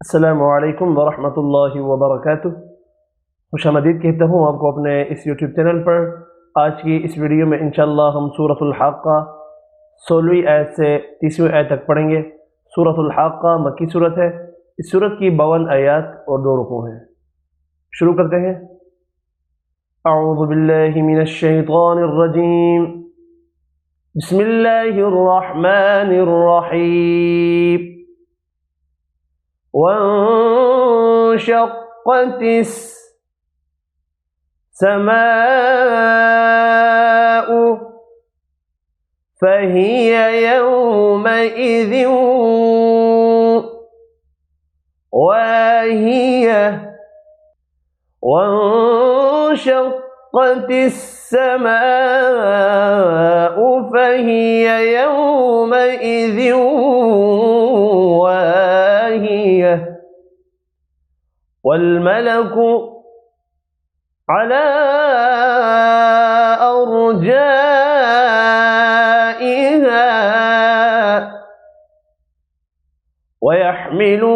अस्सलामुअलैकुम वरहमतुल्लाहि वबरकातुह। खुशामदीद कहता हूँ आपको अपने इस यूट्यूब चैनल पर। आज की इस वीडियो में इंशाअल्लाह हम सूरतुल हाक़ा 16वीं आयत से 30वीं आयत तक पढ़ेंगे। सूरतुल हाक़ा मक्की सूरत है। इस सूरत की 52 आयत और 2 रुकू हैं। शुरू करते हैं। अऊज़ु बिल्लाहि मिनश शैतानिर रजीम। बिस्मिल्लाहिर रहमानिर रहीम। वंशक़्क़तिस समाउ फ़हिय यौमइज़िन वाहियह। वंशक़्क़तिस समाउ फ़हिय यौमइज़िन वाहियह। वल्मलकु अला अर्जाइहा वयहमिलु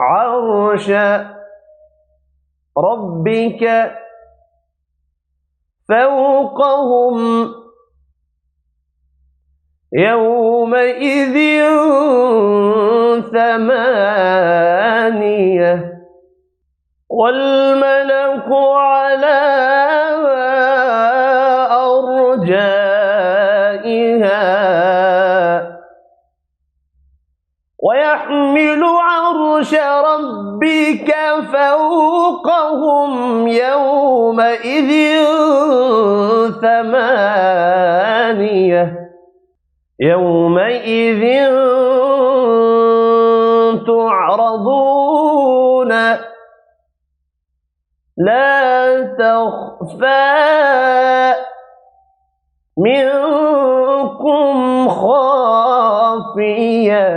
अर्श रब्बिक फ़ौक़हुम यौमइज़िन थमानियह। वल्मलकु अला अर्जाइहा वयहमिलु अर्श रब्बिक फ़ौक़हुम यौमइज़िन थमानियह। यौमइज़िन तुअरदून ला तख़फ़ा मिन्कुम ख़ाफ़ियह।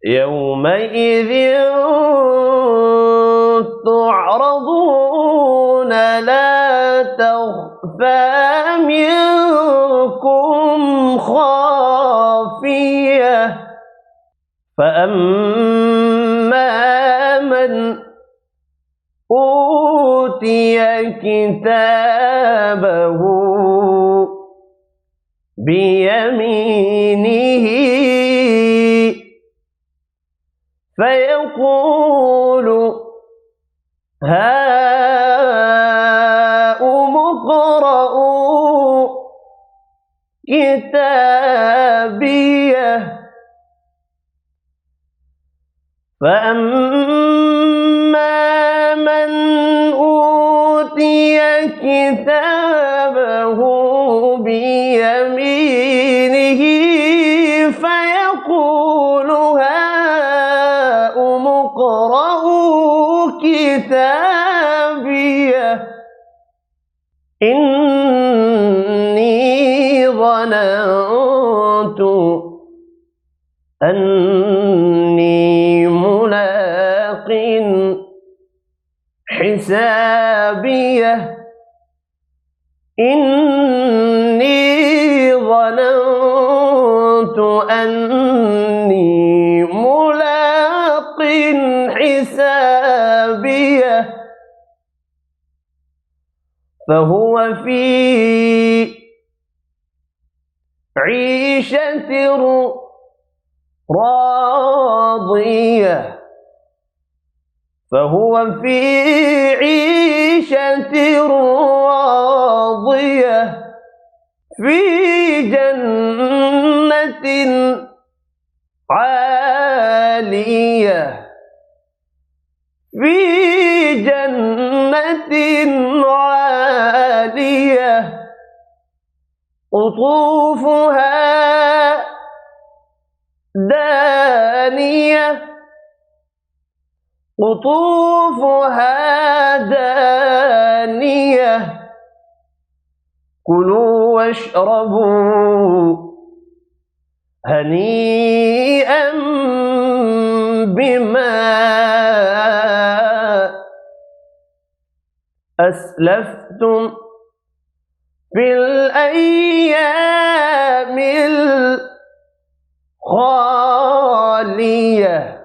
यौमइज़िन तुअरदून ला तख़फ़ा मिन्कुम ख़ाफ़ियह। फ़अम्मा मन ऊतिय किताबहु बियमीनिही फ़यक़ूलु हाउम इक़रऊ किताबियह। फ़अम्मा मन ऊतिय किताबहु बियमीनिही फ़यक़ूलु हाउम इक़रऊ किताबियह इन्नी ज़नन्तु अन्नी मुलाक़िन हिसाबियह। इन्नी ज़नन्तु अन्नी मुलाक़िन हिसाबियह। फ़हुव फ़ी ईशतिन राज़ियह। फ़हुव फ़ी ईशतिन राज़ियह फ़ी जन्नतिन आलियह। फ़ी जन्नतिन आलियह क़ुतूफ़ुहा दानियह। क़ुतूफ़ुहा दानियह। कुलू वश्रबू हनीअन बिमा अस्लफ्तुम फिल अय्यामिल खालिया। خالية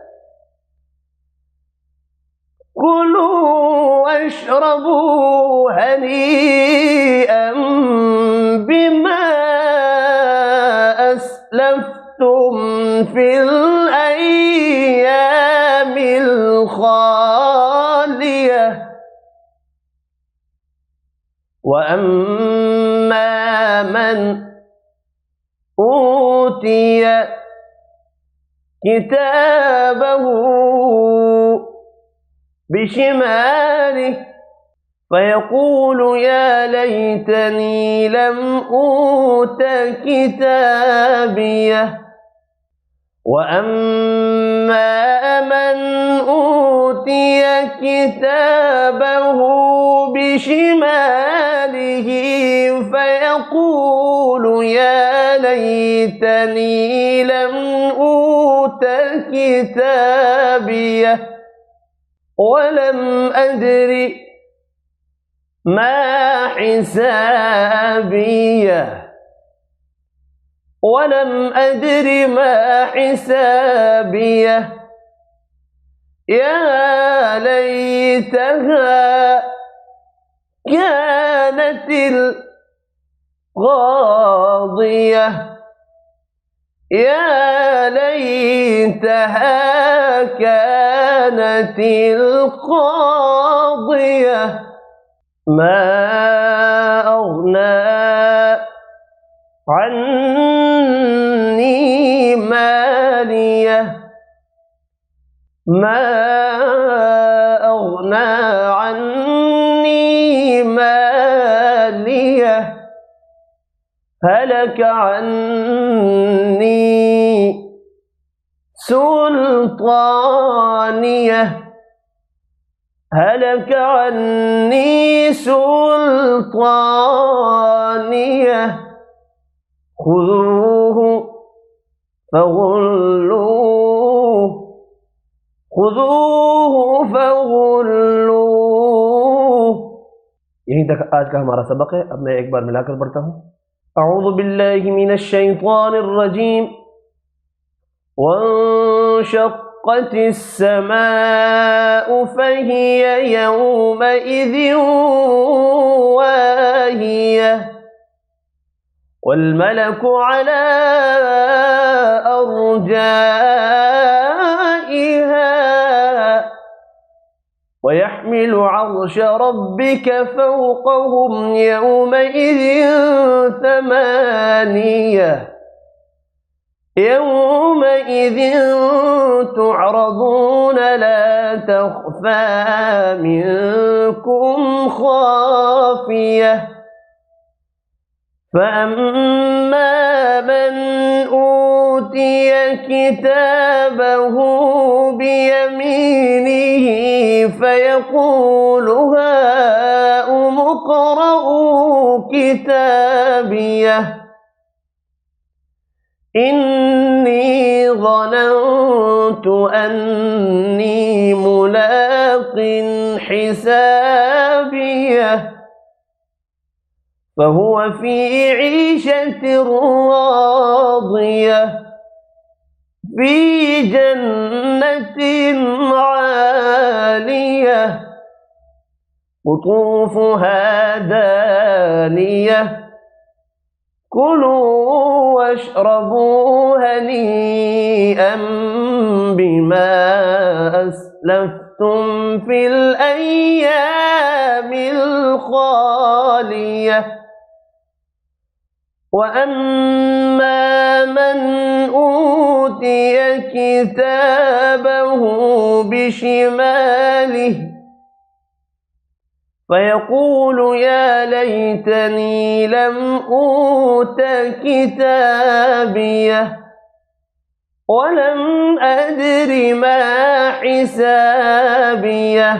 كلوا واشربوا هنيئا بما أسلفتم في الأيام الخالية وأما من أوتي كتابه بشماله فيقول يا ليتني لم أوت كتابيه وأما من أوتي كتابه بشماله فيقول يا ليتني لم أوت كتابيه ولم أدر ما حسابيه ولم أدر ما حسابيه يا ليتها كانت القاضية يا ليتها كانت القاضية ما أغنى عني ماليه ما أغنى عني ماليه هلك عني سلطانيه هلك عني سلطانيه خذوه فغلوه خذوه فغلوه। यहीं तक आज का हमारा सबक है। अब मैं एक बार मिलाकर पढ़ता हूँ। अऊज़ु बिल्लाहि मिनश्शैतानिर्रजीम वंशक़्क़तिस समाउ फ़हिय यौमइज़िन वाहियह वल्मलकु अला अर्जाइहा ويحمل عرش ربك فوقهم يومئذ ثمانية يومئذ تعرضون لا تخفى منكم خافية فأما من أوتي كتابه بيمينه فيقول هاؤم اقرءوا كتابيه إني ظننت أني ملاق حسابيه فهو في عيشة راضية في جنة عالية قطوفها دانية كلوا واشربوا هنيئا بما أسلفتم في الأيام الخالية وأما من أوتي كتابه بشماله فيقول يا ليتني لم أوت كتابيه ولم أدر ما حسابيه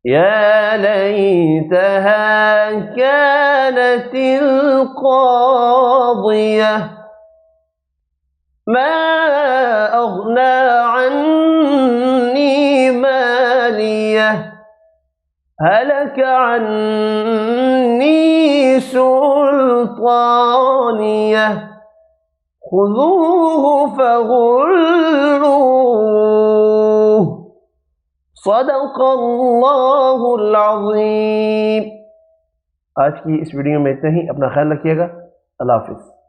يا ليتها كانت القاضية ما أغنى عني ماليه هلك عني سلطانيه خذوه فغلوه सदक़ल्लाहुल अज़ीम। आज की इस वीडियो में इतना ही। अपना ख्याल रखिएगा। अल्लाह हाफ़िज़।